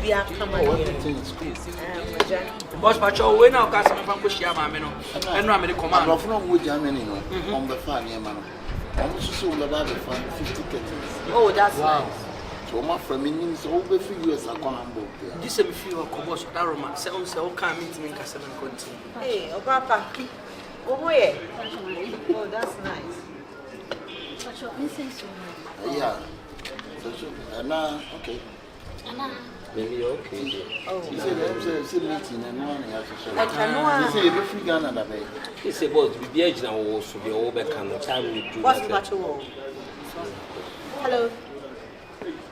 Afia come on. Boss Pacho, we now got some from Kushiyama, and I'm in the command of Germany on the farm, man. Almost so about 50 kettles. Oh, that's wow. So my friend means over 3 years I can't book. This is a few of Cobos, Daroma, sounds so can't meet me in Cassavan Conti. Hey, oh, Papa. Oh, yeah. Oh, that's nice. Yeah. So, okay. Maybe okay. Oh, he said, meeting and money. I can say every free gun and a bay. He said, well, to be aged now also be over can the time we do. What's much more? Hello.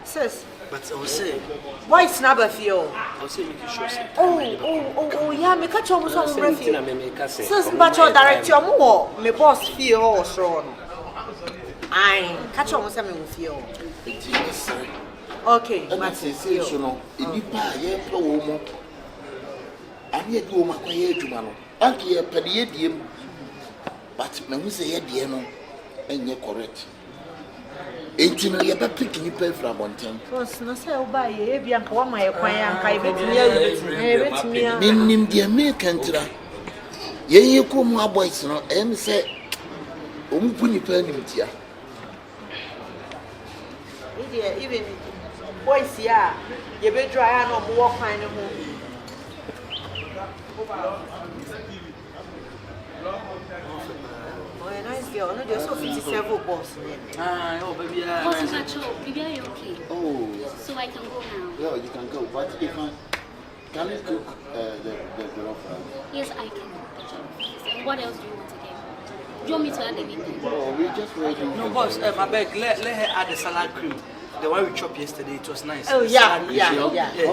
Sis. But I will say, why snap a few? I'll say, make you sure. Oh, yeah, me catch almost on the sis, but your direct your more, me boss feel or so. I catch almost a feel. Okay, and I say, you know, if you buy a poem, and yet go my quiet to man, and ye pedium, but when we say Diano, and you're correct. Ain't you know you're picking you pay from one time? Was no sell by a Bianca, my acquaintance, I bet me, Nim the American tira. Ye, you come my boys, no, and say, Puni Penimtia. Even boys, yeah, you better try and walk kind of movie. Nice girl, no, there's so 57 boss. Oh, baby, Boss Macho, baby, are you okay? Oh, so I can go now. Yeah, you can go, but you can you cook the rough? Yes, I can cook the jollof. And what else do you want again? Do you want me to add anything? Oh, we just waiting. No, boss, I beg, let her add the salad cream. The one we chopped yesterday, it was nice. Oh, yeah.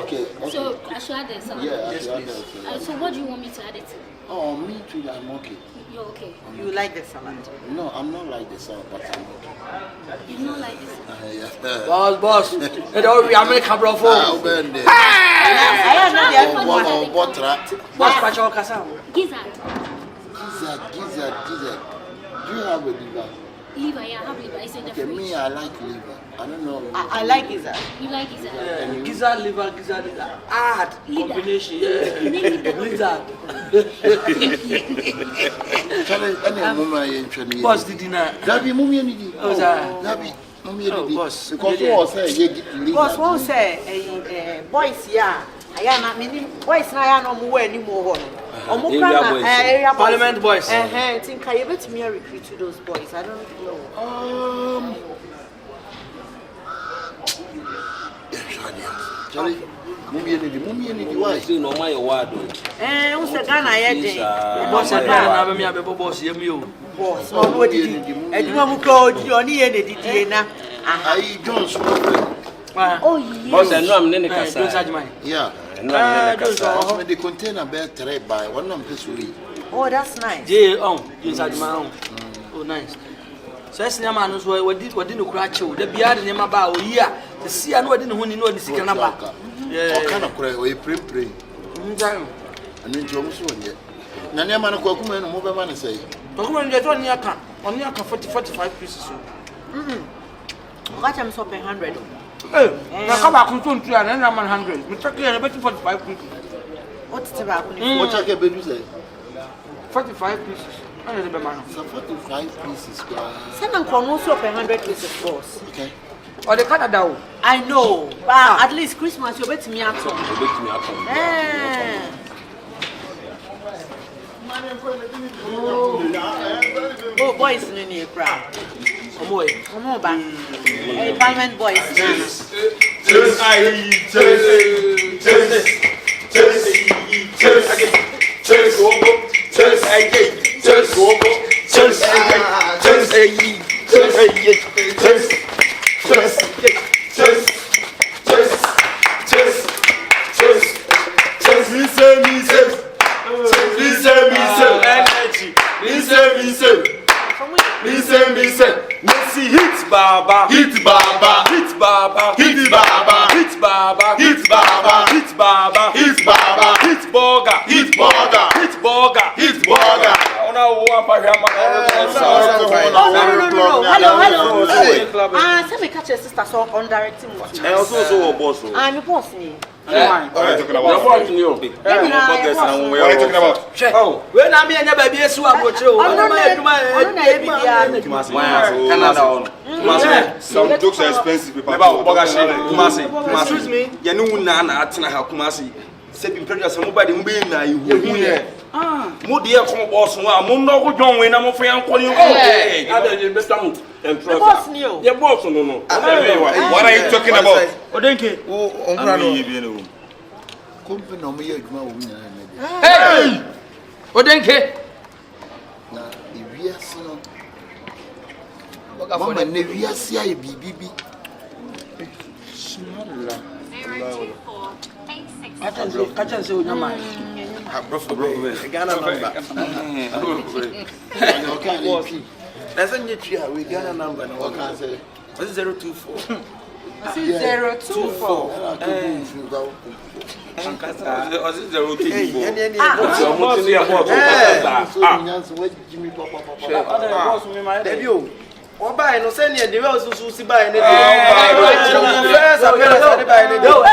Okay. So I should add the salad? Yeah, yes, please. So what do you want me to add it to? Oh, me too, I'm okay. You're okay? You like the salad? No, I'm not like the salad, but I'm okay. You don't like this? Yeah. Boss, it all be American bro for. I am not Boss, Pacho Casa. Gizzard. Gizzard. Do you have a liver? Liver, yeah, I have liver. It's in the Okay, fridge. me, I like liver. I don't know. I like gizzard. You like gizzard? Yeah, gizzard, liver, add combination. Yeah, lizard. Boss, did dinner. Dabi, mummy, any. Oh, Dabi, mummy, any. Boss. Boss won't say, boys, yeah. I am not meaning boys, I am no more anymore. Parliament boys. I think I bet me recruit to those boys. I don't know. Charlie, mummy, any. Why? Still no my word. Who's the gun I had? Boss, I don't have a boss, you. Boss, no, what did you? And you want to go to your near the dinner. I John's. Oh, yes. Boss, I know I'm Neneka. Yeah. The container bear tray by one of this week. Oh, that's nice. Yeah, inside my own. Oh, nice. So, as the man who didn't crash you, the beard in my bow here. The sea, I know I didn't want to know the second about. Yeah, kind of cry, we pray. And then to almost one yet. Nanyamana Kokuman, mobile man say. Kokuman, you're on your account, 45 pieces. What I'm so 100. Now come back to 100. We took care of 45 pieces. What's the about? What I can be say? 45 pieces. I don't know. 45 pieces. Send them almost 100 pieces, boss. Okay. Or the Canada. I know, but at least Christmas you bet me out. Oh, boys in the crowd. Oh, boy. Come on, back. Parliament boys. Messi hit Baba, hit Baba, hit Baba, hit Baba, hit Baba, hit Baba, hit Baba, hit Baba, hit Boga, hit Boga, hit Boga, hit Boga. No. Hello. Tell me catch your sister so on directing. I also boss. I'm a boss. What are you talking about? What are you talking about? Oh, when I'm here, baby, yes, you are going to. Some jokes are expensive. Excuse me. You know, Nana, Atina, Kumasi. Said, produce somebody who be now. You Moody, come boss, Mundo, John, when I'm afraid I'm calling you. Hey, other best and boss knew. Your boss, no. What are you talking about? Oh, thank you. Hey! Oh, thank you. Mama nevia sia e bibibi. Kacha say o nyama. Bro, Ghana number. That's a new tree. We Ghana number. What can say? 024. 024. Oba no send you the way so see buy anything.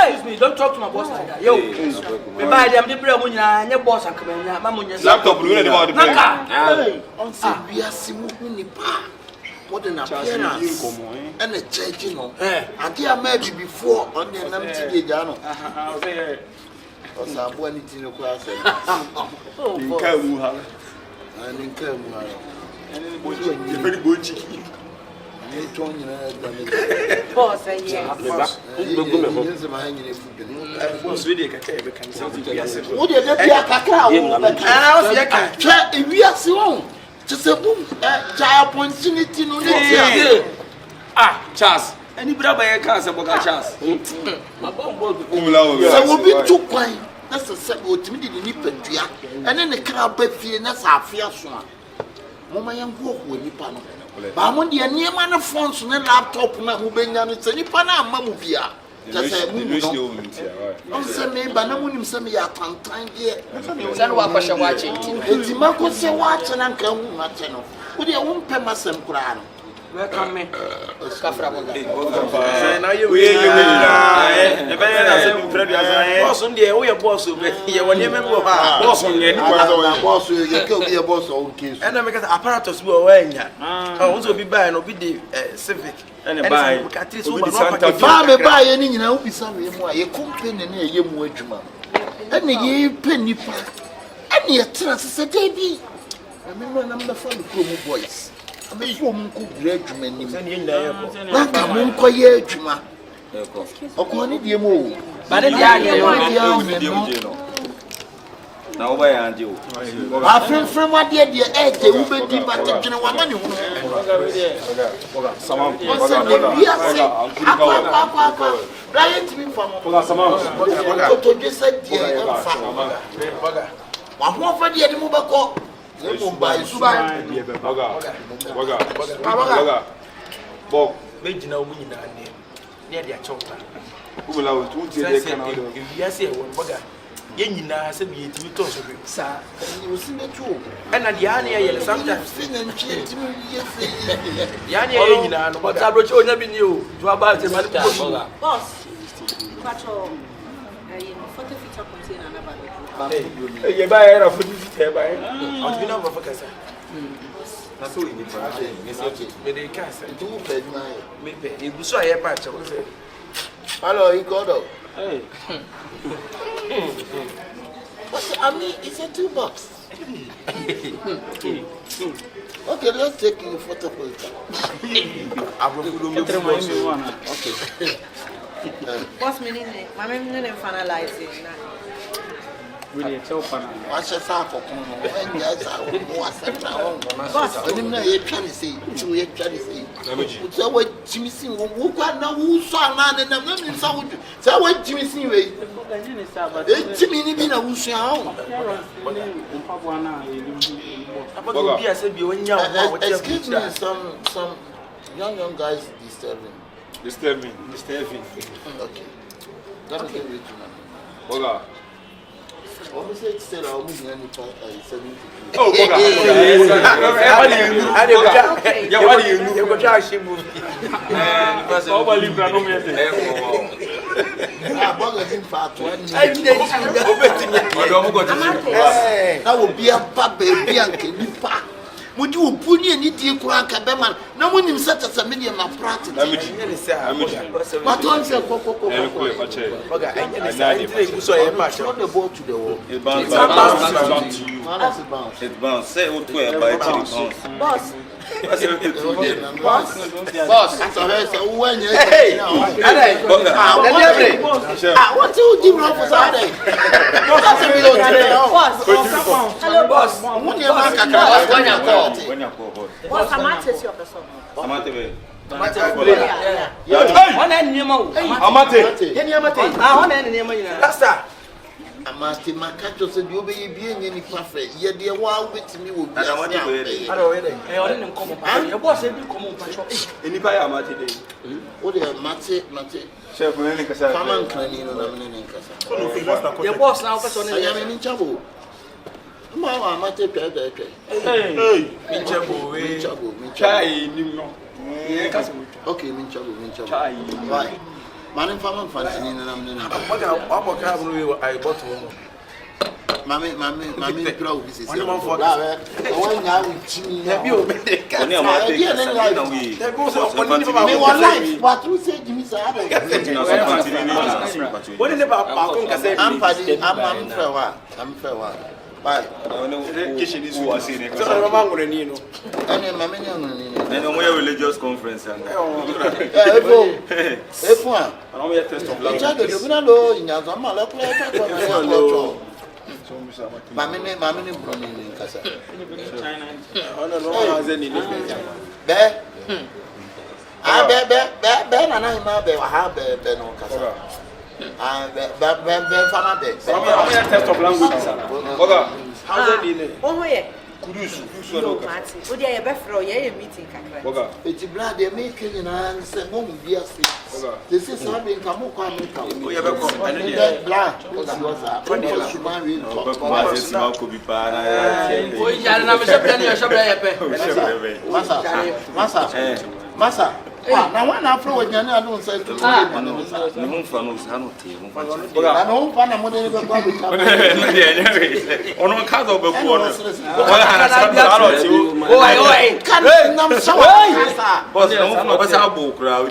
Excuse me, don't talk to my boss like that. Yo. Me buy them the bread mun nyina nya boss akabanya ma mun nya. Laptop you know about the plane. On say biasi mu nipa. What an appearance. And a church, you know. I dear maybe before on the empty Jano. Or some one in the class. And in Kermu. And very good chicken. Boss, yes. Who's really a Akaebenezer? What did that be a cacao? Just a boom, child opportunity no need. Charles. Any brother I can't say about Charles. So we'll be too quiet. That's a second to me the nipper, and then the crowd be feeling that's Afia. Mama young walk with Nipano. But I'm on the near man of phones and laptop who been young. It's a Nipana Mamuvia. Just a movie. Don't say me, but no one send me a time here. Send what question watching. It's Marco say watching and come watching. Would you won't pay my son crown? Welcome me. Now you boss on the way boss you when you remember boss on the boss you can be a boss on case. And because apparatus were wearing ya. Also be buying or be the Civic and buy buy any you know be some more a company near you more and ye penny and ye trust said baby. Remember number 4 promo boys. I'm a woman who graduate. Like a monk, Juma. Okoni Diemo. But the now why aren't you? I feel from what dear egg, they will be deep at the general money. Someone Brian to me from someone to just said, dear, one more for the animal. Bob, made no winning near their chopper. who will allow to say they cannot do? Yes, one bugger. Yenina said me to toss of it, sir. You see the two. And at the Yania, sometimes Yania, what's our brother never knew to about the Boss, but your 40 feet up container never. You buy a food by I'll be number for Cassa. That's all you need for the cast. Maybe it was so a patch. Hello, he got up. Hey, I mean, it's a $2. Okay, let's take you photo for it. Okay. What's meaning? My name is finalizing. really tell pana. What's your sack of when yes, I was at home. I didn't know you're trying to say, you're trying to say. So what Jimmy Sing who got no who saw man and I'm not in Saudi. So what Jimmy Sing way? Jimmy been a who's your excuse me, some young guys disturbing. Okay. Let me get with you now. Boga. Almost said I'm moving any part. Oh, Boga. You go to Boga him for 20. I did That will be a baby and nipa. Would you put in it crank a beman? No one himself as a medium of practice. But once a cocoa, so I match not the ball to the wall. It bounce. Say what we are by boss. Boss. When you what do you do wrong for Saturday? Hello, boss. When you Boss, I'm not your person. Amate makacho se bi obe bie nye ni kwafe ye de wa wetimi wo bi o de mate Chef we ni kasa faman krani no na me ni kasa your boss now person ya me ni chabo ma wa mate pe min chabo Chai ni no. okay min chabo chai why Mami faman fantini na me ni I bought one. Mami pra o bisi se One for that o nya o chimi na bi o me de ka Oni amate na we. me one life but you say Jimmy say I What is about say I'm fair wa bye Kitchen is who I see next. so mama ngure ni no ene mami nya ngunu ni And we religious conference and efo a and we test of love cha de bina lo nya zo ma la kula ta ko mami ni bro ni kasa no has any be na na ma be wa ha be no kasa be fama be we test of language oga how's any Oh, yeah. Kudusu No, Marty. Oh, yeah, you better throw your meeting. oga eti blood dey make you na say mo mu bia say this is how be nka mo kwa America o ye be come and the blood was when the human being Mas esse mal ko bi pa na Oi, já na me chapéu, eu chapéu é pé. Masa. Na wana afro wanyane anu say to no fa no sa no te mo fa na no fa na mo de be kwa be ka ono ka do be ku ono Oi. kan nam sawa kasa boss no fa sa bo kra o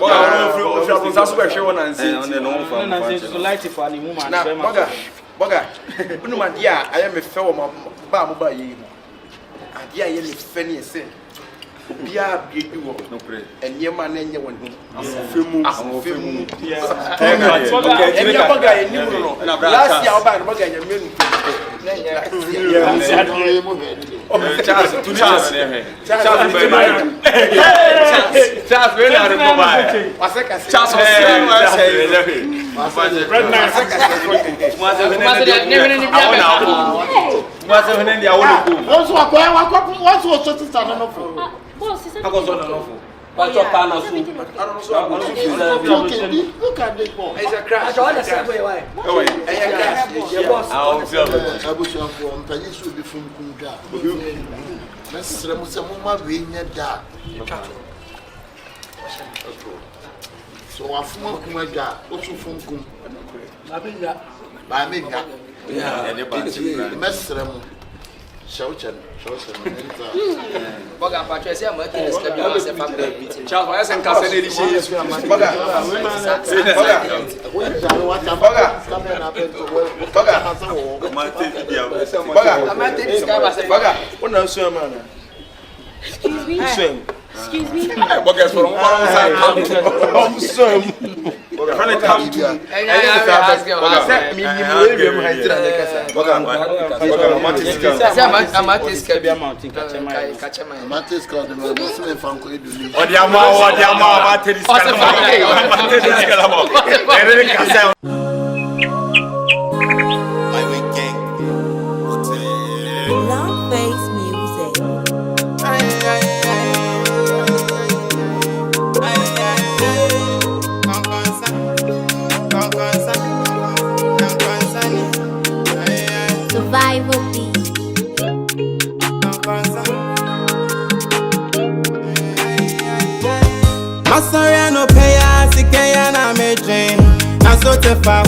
sa so be hwe wona nsi no fa Não, so light for any woman. na boga unuma dia aye me fe wo ba mo ba yi adia ye me fe ne ese bia biedu wo no pray enyema na enye won afemu okay boga ye ni no last year oba no boga ye menu Charles we na re mo ba Charles Boss, is I was on an awful. But yeah, your partner is everything soon. okay? look at this boy it's a crash I want to say why. Your boss. abusuafo mpanyi so bi fun kundwa na sere mo se mo ma we nya da so afuma kuma da o tu fun kum ba me nya mesere mo shauchen Boga patro esse amante nesse cabelo você faz meeting. Charles vai sem casa nele cheio Excuse me. Long face music. Survival beat. Masaya no pay as ikaya na me dream. Na so te fa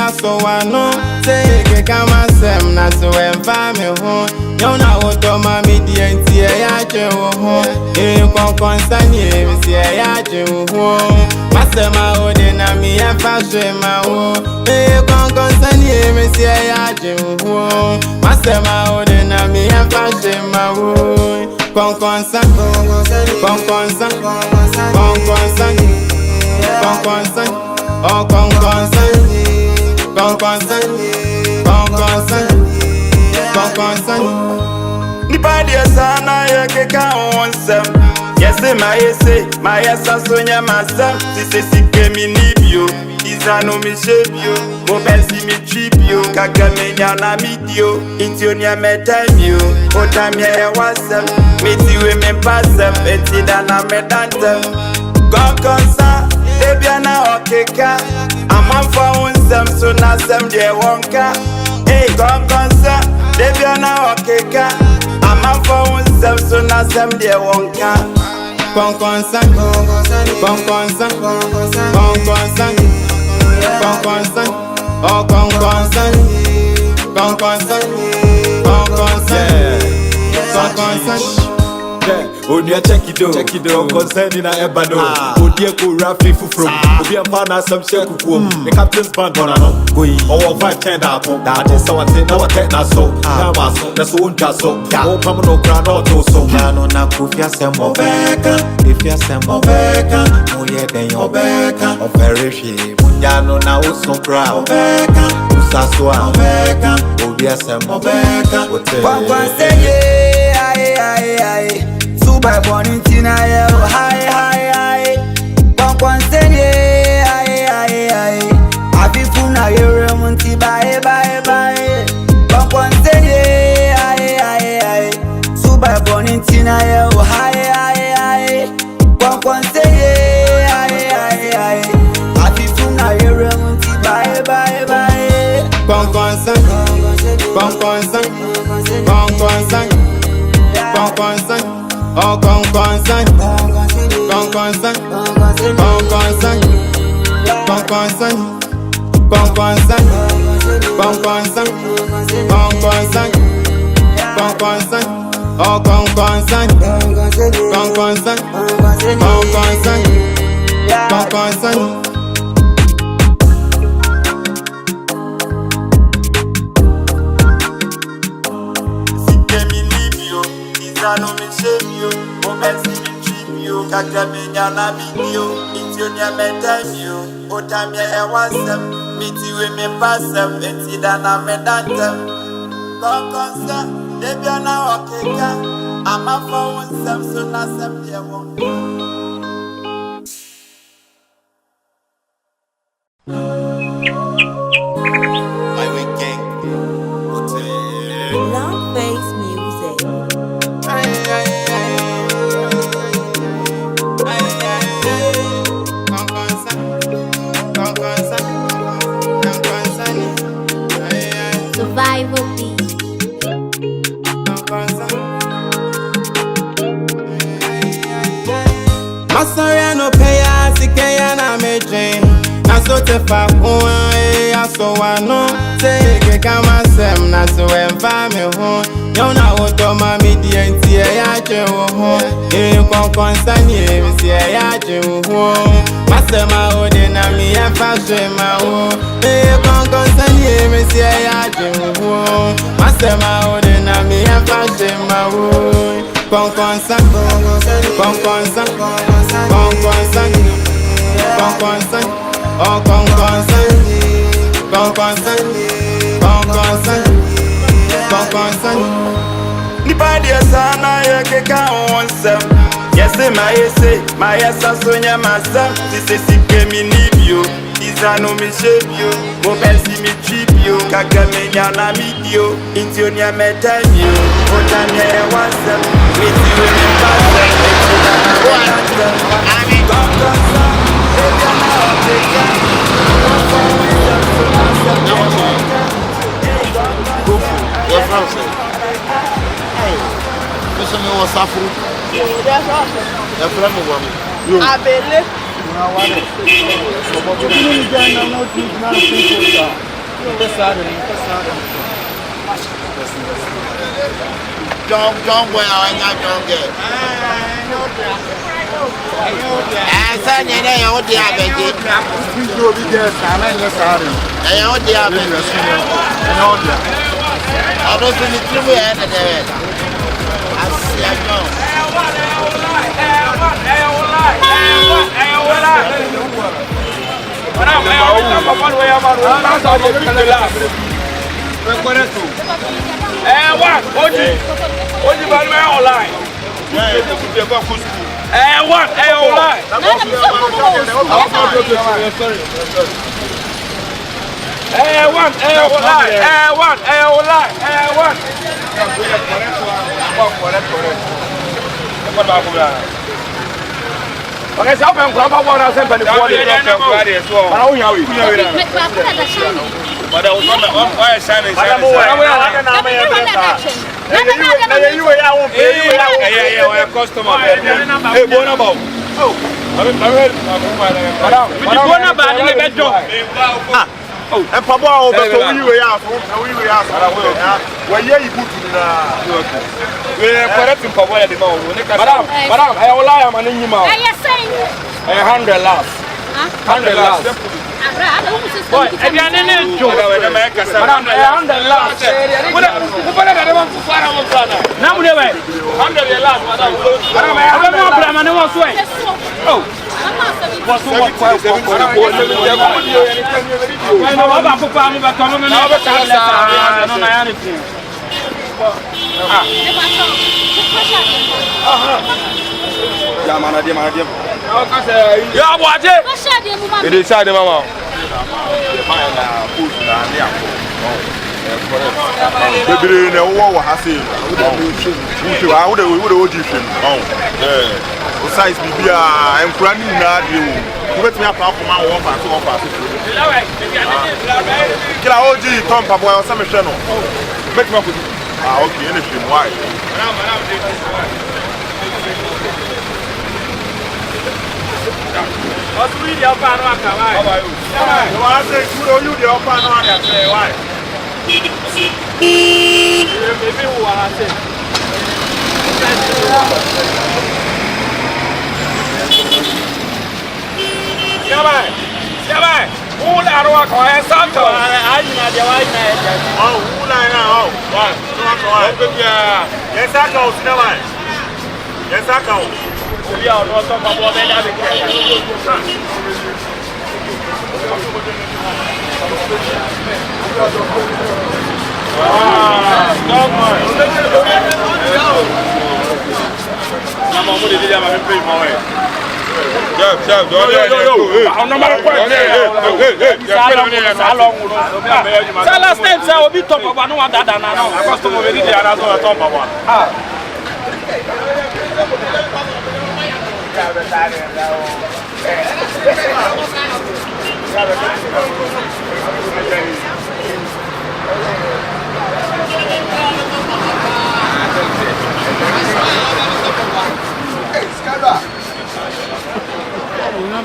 I so I know say ke kama sem na so emfa me ho yo na wo to ma me di enti ya je wo ho kon sani mi si ya je wo ho masema o de na mi emfa hwe ma wo kon sani mi si ya je wo ho masema o de na mi emfa hwe ma wo kon san oh concern. Nipa dia sana ye keka onsem. Yes my yes asonya masam. Sise sike mi nibio. Izano mi shebio. Mo bensi mi tripio. Kaka menya na midio. Intionia metamio. Otamia ya wasem. Mitiwe me pasem. Etida na medantem. Konkonsa. Debiana okeka. Amam for unsem so na sem de wonka. Hey konkonsa. Debiana okeka. Amam for unsem so na sem de wonka. Konkonsa. Oh konkonsa. Onia check it out. Concerning a ebano. Kyekyeku Rafi from. Obi ampa some shekuku. The captain's band on ano. Or 5 10 apple. That is so I say now take na so. Now so that's one so. Oh pamano grano so. Jano na kufia sembo beka. If ya sembo beka. Oye den yo beka. O perishi. Jano na uso kra. Beka. Usaswa beka. Obi sembo beka. Kwa seye ai. By born tina ye hi Kon senye ai Afifuna yere munti bye Kon senye ai Subai born tina ye hi Kon senye ai Afifuna yere munti bye Konkonsan oh konkonsan Izano mi shebio, mo bensi mi tripio. Kaka menya na midio, intionia metamio. Otamia ya wasem, mitiwe me pasem. Etida na medantem. Konkonsa, debiana okeka. Ama for unsem so na sem de wonka. Long face music. Survival beat. Masaya no paya sikeya na meje na so te fa I so I know say ke kama sem na so emfa me ho yo na wo to ma me di enti ya je wo ho konkonsa ni mi si ya je wo ho masema o de na mi emfa hwe ma wo konkonsa ni mi si ya je wo ho masema o de na mi emfa hwe ma wo konkonsa oh konkonsan Nipa dia sana ye keka onsem. Yes my yes asonya masam. Sise sike mi nibio. Izano mi shebio. Mo bensi mi tripio. Kaka menya na midio. Intionia metamio. Otamia ya wasem. Mitiwe mi pasem. Etida na medantem. Konkonsa. Debiana okeka. Your friend said, hey, listen, you was suffering. Your friend was Abele. John boy, I got John girl. I said, you know, what the other day. I know the other day. I don't think it's true. I see a John. Okay, so I'm going to go and send the body. But I was on the fire shining. Oh, and Papa, we are well, yeah, you put in we're correcting for what the moment. Madam, I will lie, I'm an animal. $100 last. $100 last. Boy, if you're in a joke, $100 last. Now, $100 last, madam. Oh. Besides, I'm planning now. You let me up for my one pass. Can I hold you, Tom Papa, or some channel? Make me up with you. Okay, anything. Why? What's really your pan? How about you? I say, you the open on that. Why? Maybe who I say. Who are work on a Santo? I know the white man. Oh, who I know? Yes, I go. Yes, I go. We are not talking about last time, I will be top of one that I know. I was to move it there as well, top of one.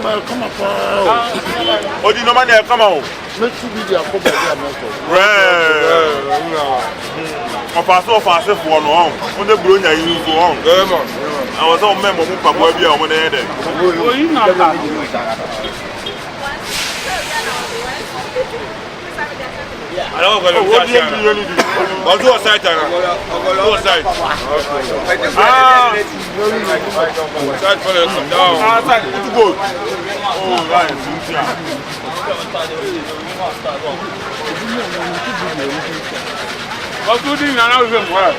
Come on, oh, do you know my name? Come on. let's see the Acoebenezer. I pass off as if one on. When the Brunia you go on. I was on member of Papa when they had it. I don't know what you really do. I'll do a side. Do a side. Side for the side. It's good. Oh, right. What's good in another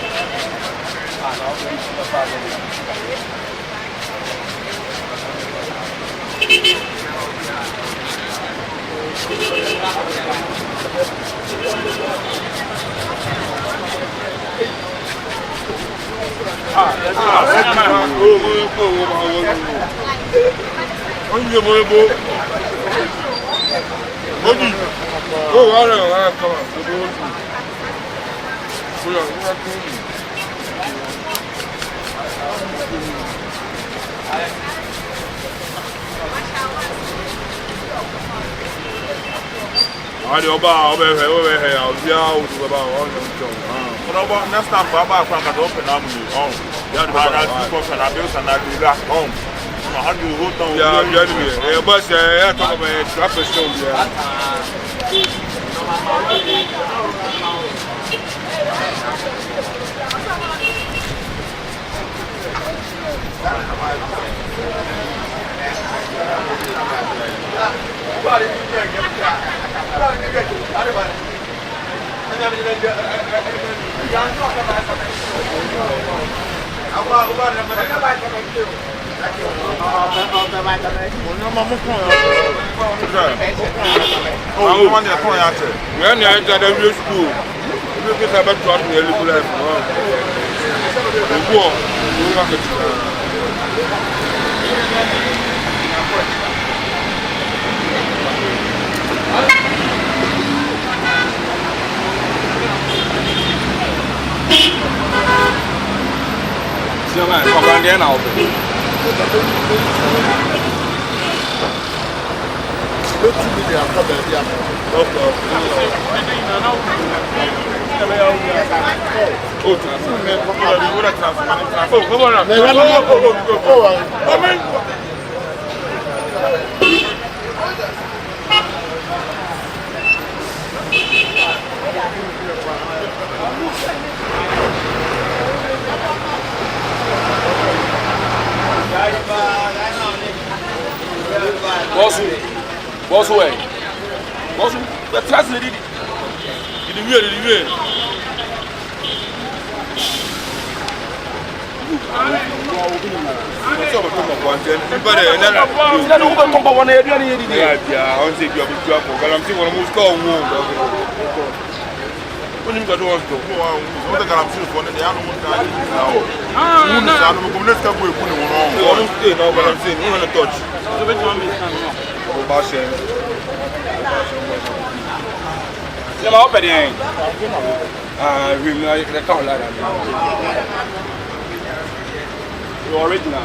the over here, I'll be out about all your job. But about next time, Baba, I can open up with you. Yeah, the Bilson and I do that home. How do you hold on? Yeah, but I talk about traffic show. Boss way. Boss, the translate it. Original.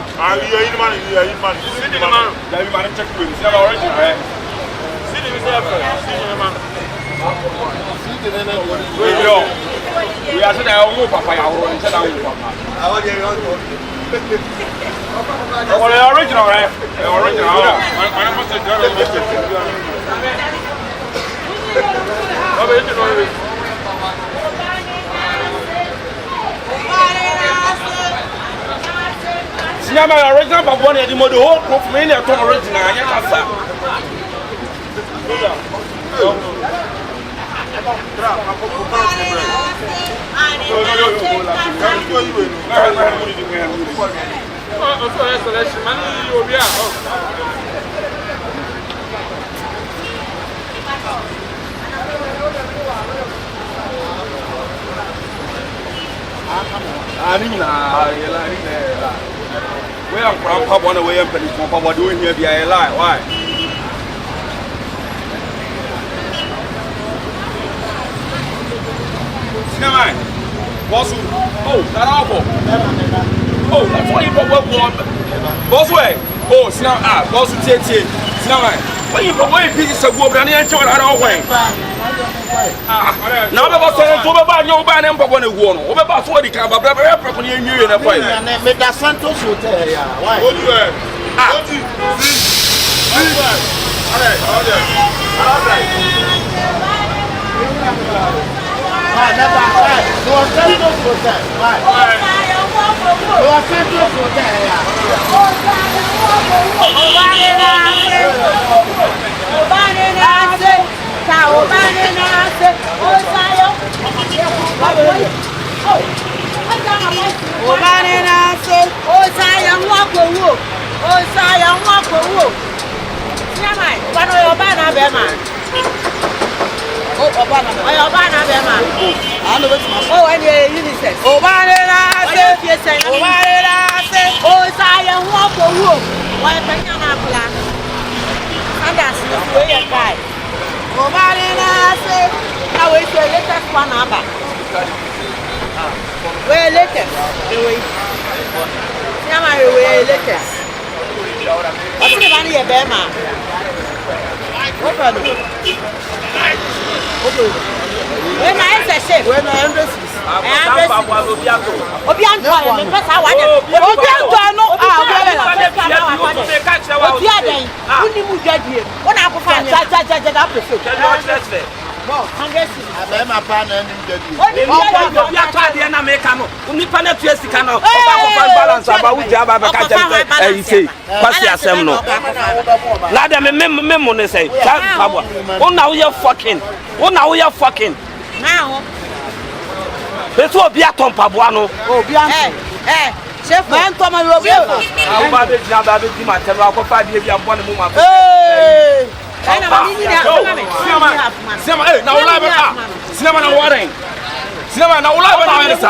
Sinama original but one the model whole proof many are original and yet we are from Papa on the way and Papa doing here be a lie. Why? Cinema. Boss. Oh, that awful. Oh, that's why you work on. Boss way. Oh, cinema. Boss Tete. Cinema. Why you away pieces of work and enjoy that all way? Now, I'm saying to buy your band and Papa on the wall. Over about 40 cab, but I'm from you in a fight. And make that Santos Hotel. Why? What do you have? What do you see? All right. What When I say chef, when I understand. Obianto, me pesa wa de. Obianto no Obiade. Uni mu jadie. Ona akofa ja da prefer. Wow, 100 cities. I'm a pan and jadie. Obianto ade na me ka no. Uni pa na tuesi ka no. Oba balance aba wo ja ba ka ja eh say. Kwasi asem no. Na de me mo ne say. Pabwa. Una wo ye fucking. Now. Betu obi aton paboa no. Obianto. Shefo. Man to ma yo. Ba be jina ba be di ma tero akofa de bi abo ne mo ma. Sinema, hey, now live Sinema na warren. Sinema na live na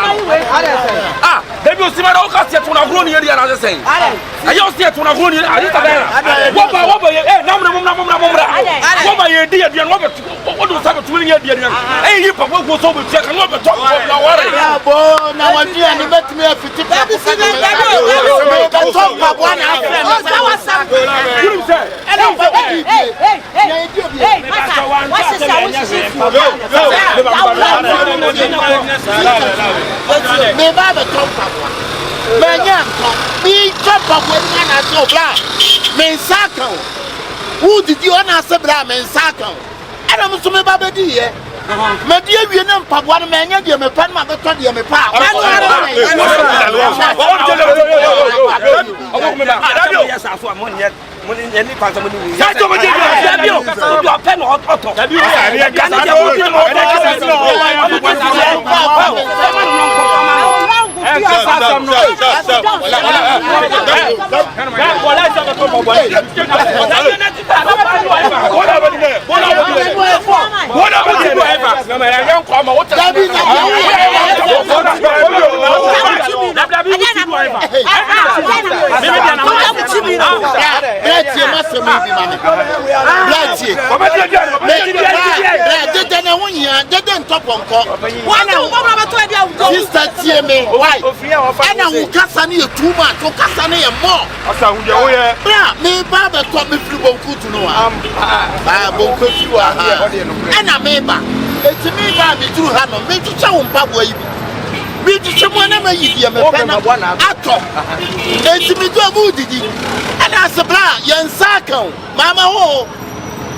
ah, baby o sinema na o ka se to na gro ni area na say. Ayo se to na gro ni ari ta bela. Wo ba eh na mumra. Wo ba ye di ade no be wo do sa be to ni ade no. Eh yi pa wo so be check no be to na warren. Ya bo na wadi ani betimi afiti pa. Be to pa bo na afre me. You say. Me baba tompa. Menya nko. Bi chopa bo ni na so bla. Me nsaka o. Who did you na se bla me nsaka o. Ana mo so me baba di ye. Me di awie na mpaboa no menya de me pa na be to de me pa. And I will cast on you too much, or cast on you more. Me, Baba told me through Boku to know. Boku, you are here. And I may back. It's me, Baby, through Hannah, make you show him Pabwa. Me to someone ever eat him a one at all. It's me to a moody. And I said, Yan Sako, Mama, oh,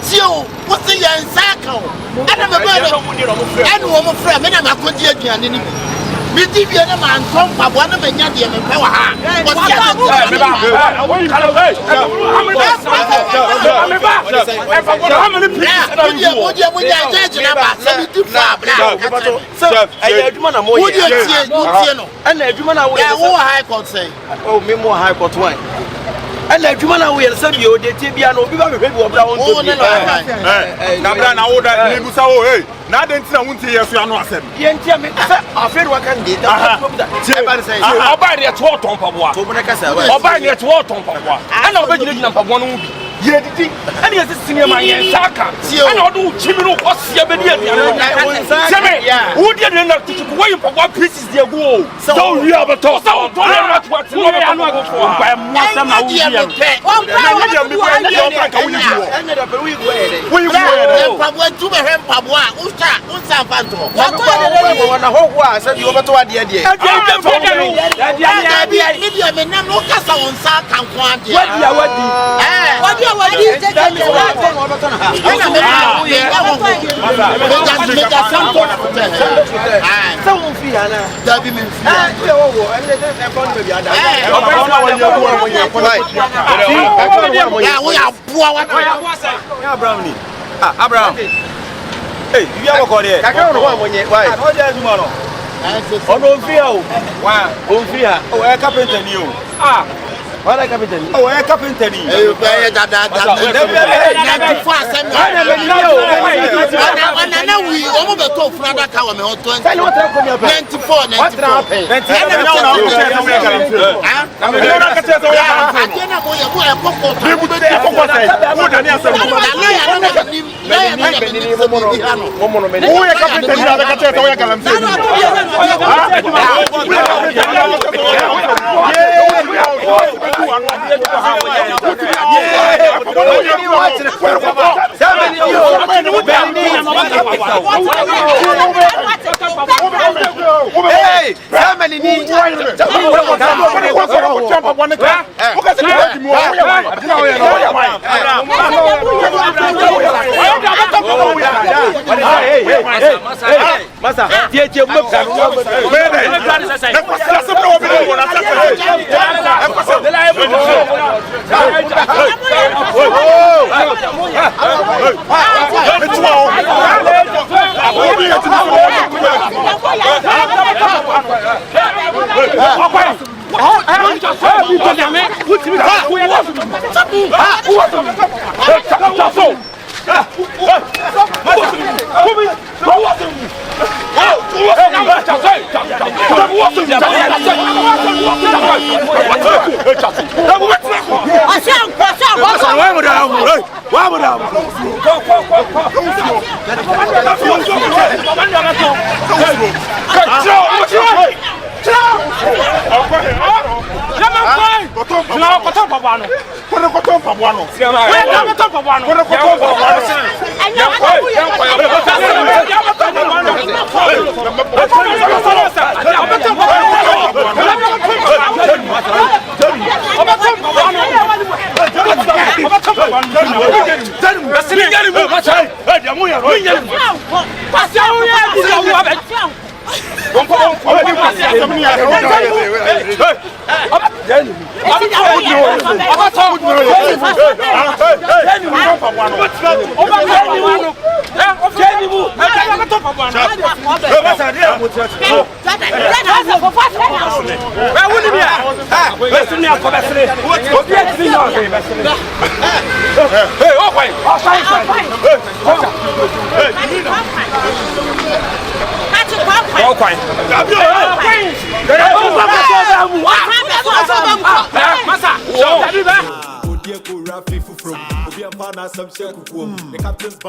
Tio, what's the Yan Sako? And I'm a brother, and woman friend, and I'm a good year. Me TV na man tom pabwa na menya de me pe wa ha. And like human away, some you the Tibia no people will be able to na oda ni busa o eh na den tina wunti ye so anu asem ye ntia me afred wa kan de da oba re to ton paboa to bone kasa oba re to ton paboa ana oba gina paboa no bi ye didi ana ye sisi ma ye saka ana odo chimi no osia be dia sebe wo dia na tutu wo paboa pieces dia go so we are to so to na what no be anu ago for ba mo sam na wo dia no Abraham. Hey, you have a call here. I don't know when you why. How do you know? On Afia. Wow, Afia. Oh, a carpenter new. Ah. What a carpenter. Oh, a carpenter. You play that. We almost told Frada Kawa 24, 94. Kyekyeku, Rafi, Fufro, Obi and Partner, some Shefo, the captain's band.